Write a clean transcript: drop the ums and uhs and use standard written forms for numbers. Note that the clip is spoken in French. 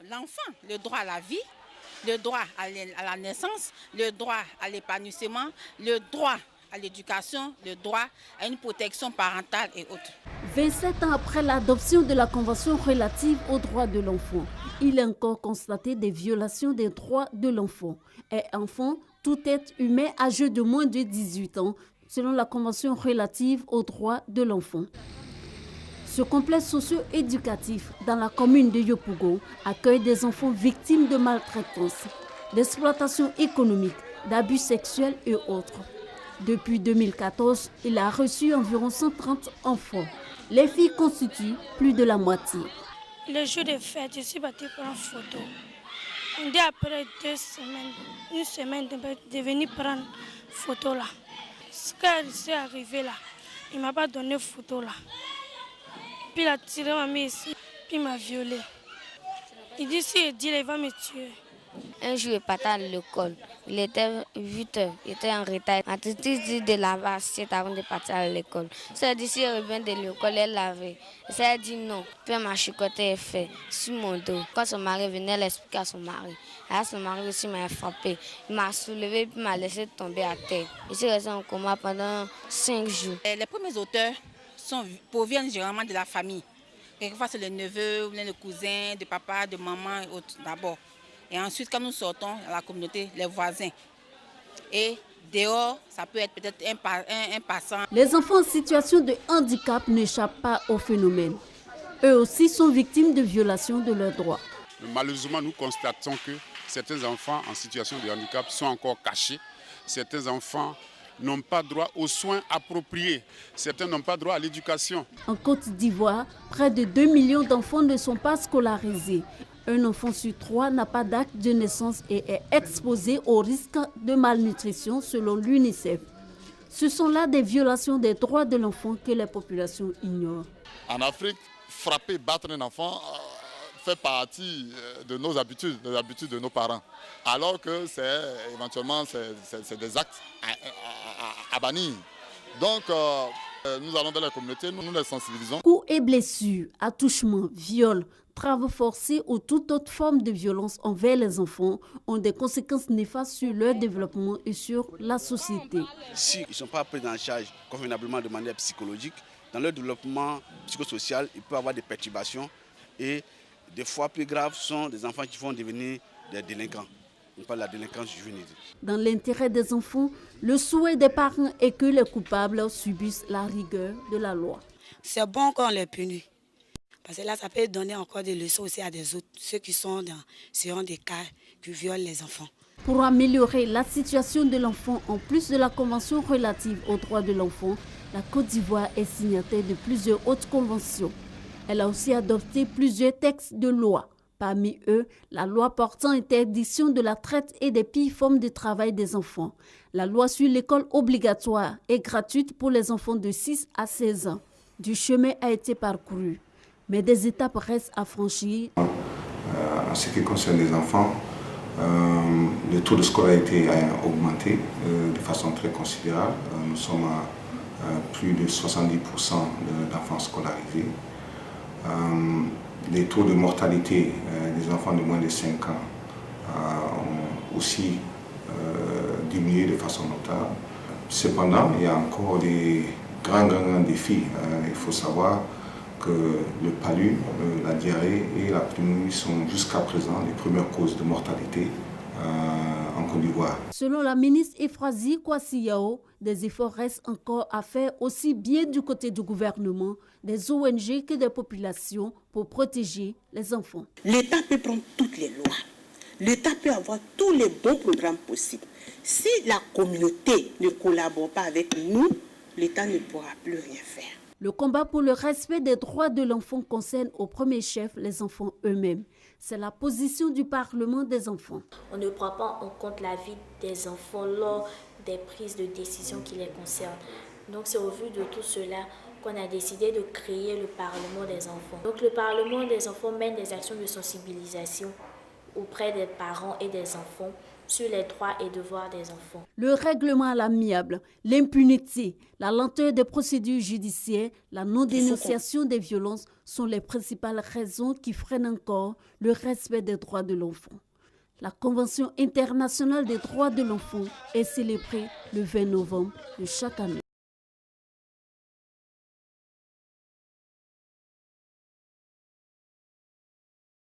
l'enfant, le droit à la vie, le droit à la naissance, le droit à l'épanouissement, le droit à l'éducation, le droit à une protection parentale et autres. 27 ans après l'adoption de la Convention relative aux droits de l'enfant, il est encore constaté des violations des droits de l'enfant. Et enfant, tout être humain âgé de moins de 18 ans, selon la Convention relative aux droits de l'enfant. Ce complexe socio-éducatif dans la commune de Yopougon accueille des enfants victimes de maltraitance, d'exploitation économique, d'abus sexuels et autres. Depuis 2014, il a reçu environ 130 enfants. Les filles constituent plus de la moitié. Le jour de fête, je suis partie prendre une photo. On dit après 2 semaines, une semaine de venir prendre une photo là. Ce qui est arrivé là, il ne m'a pas donné photo là. Puis il a tiré ma main ici, puis il m'a violée. Il dit si il dit, il va me tuer. Un jour, il partait à l'école. Il était 8 heures, il était en retard. Ma tante dit de laver l'assiette avant de partir à l'école. Ça dit si elle revient de l'école, elle lavait. Ça a dit non. Puis elle m'a chicoté et fait sur mon dos. Quand son mari venait, elle expliquait à son mari. Alors son mari aussi m'a frappé. Il m'a soulevé et m'a laissé tomber à terre. Il s'est resté en coma pendant 5 jours. Les premiers auteurs proviennent généralement de la famille. Quelquefois, c'est le neveu, le cousin, de papa, de maman et autres d'abord. Et ensuite, quand nous sortons à la communauté, les voisins. Et dehors, ça peut être peut-être un passant. Les enfants en situation de handicap n'échappent pas au phénomène. Eux aussi sont victimes de violations de leurs droits. Malheureusement, nous constatons que certains enfants en situation de handicap sont encore cachés. Certains enfants n'ont pas droit aux soins appropriés. Certains n'ont pas droit à l'éducation. En Côte d'Ivoire, près de 2 millions d'enfants ne sont pas scolarisés. Un enfant sur 3 n'a pas d'acte de naissance et est exposé au risque de malnutrition selon l'UNICEF. Ce sont là des violations des droits de l'enfant que les populations ignorent. En Afrique, frapper, battre un enfant fait partie de nos habitudes, des habitudes de nos parents. Alors que c'est éventuellement des actes à bannir. Donc, nous allons dans la communauté, nous les sensibilisons. Coups et blessures, attouchements, viols, travaux forcés ou toute autre forme de violence envers les enfants ont des conséquences néfastes sur leur développement et sur la société. S'ils ne sont pas pris en charge convenablement de manière psychologique, dans leur développement psychosocial, il peut y avoir des perturbations et des fois plus graves sont des enfants qui vont devenir des délinquants. On parle de la délinquance juvénile. Dans l'intérêt des enfants, le souhait des parents est que les coupables subissent la rigueur de la loi. C'est bon qu'on les punit. Parce que là, ça peut donner encore des leçons aussi à des autres, ceux qui sont dans des cas qui violent les enfants. Pour améliorer la situation de l'enfant, en plus de la Convention relative aux droits de l'enfant, la Côte d'Ivoire est signataire de plusieurs autres conventions. Elle a aussi adopté plusieurs textes de loi. Parmi eux, la loi portant interdiction de la traite et des pires formes de travail des enfants. La loi sur l'école obligatoire et gratuite pour les enfants de 6 à 16 ans. Du chemin a été parcouru. Mais des étapes restent à franchir. En ce qui concerne les enfants, le taux de scolarité a augmenté de façon très considérable. Nous sommes à plus de 70% d'enfants scolarisés. Les taux de mortalité des enfants de moins de 5 ans ont aussi diminué de façon notable. Cependant, il y a encore des grands défis. Il faut savoir que le palu, la diarrhée et la pneumonie sont jusqu'à présent les premières causes de mortalité en Côte d'Ivoire. Selon la ministre Efrazi Kwasi-Yao, des efforts restent encore à faire aussi bien du côté du gouvernement, des ONG que des populations pour protéger les enfants. L'État peut prendre toutes les lois. L'État peut avoir tous les bons programmes possibles. Si la communauté ne collabore pas avec nous, l'État ne pourra plus rien faire. Le combat pour le respect des droits de l'enfant concerne au premier chef les enfants eux-mêmes. C'est la position du Parlement des enfants. On ne prend pas en compte la vie des enfants lors des prises de décision qui les concernent. Donc c'est au vu de tout cela qu'on a décidé de créer le Parlement des enfants. Donc le Parlement des enfants mène des actions de sensibilisation auprès des parents et des enfants sur les droits et devoirs des enfants. Le règlement à l'amiable, l'impunité, la lenteur des procédures judiciaires, la non-dénonciation des violences sont les principales raisons qui freinent encore le respect des droits de l'enfant. La Convention internationale des droits de l'enfant est célébrée le 20 novembre de chaque année.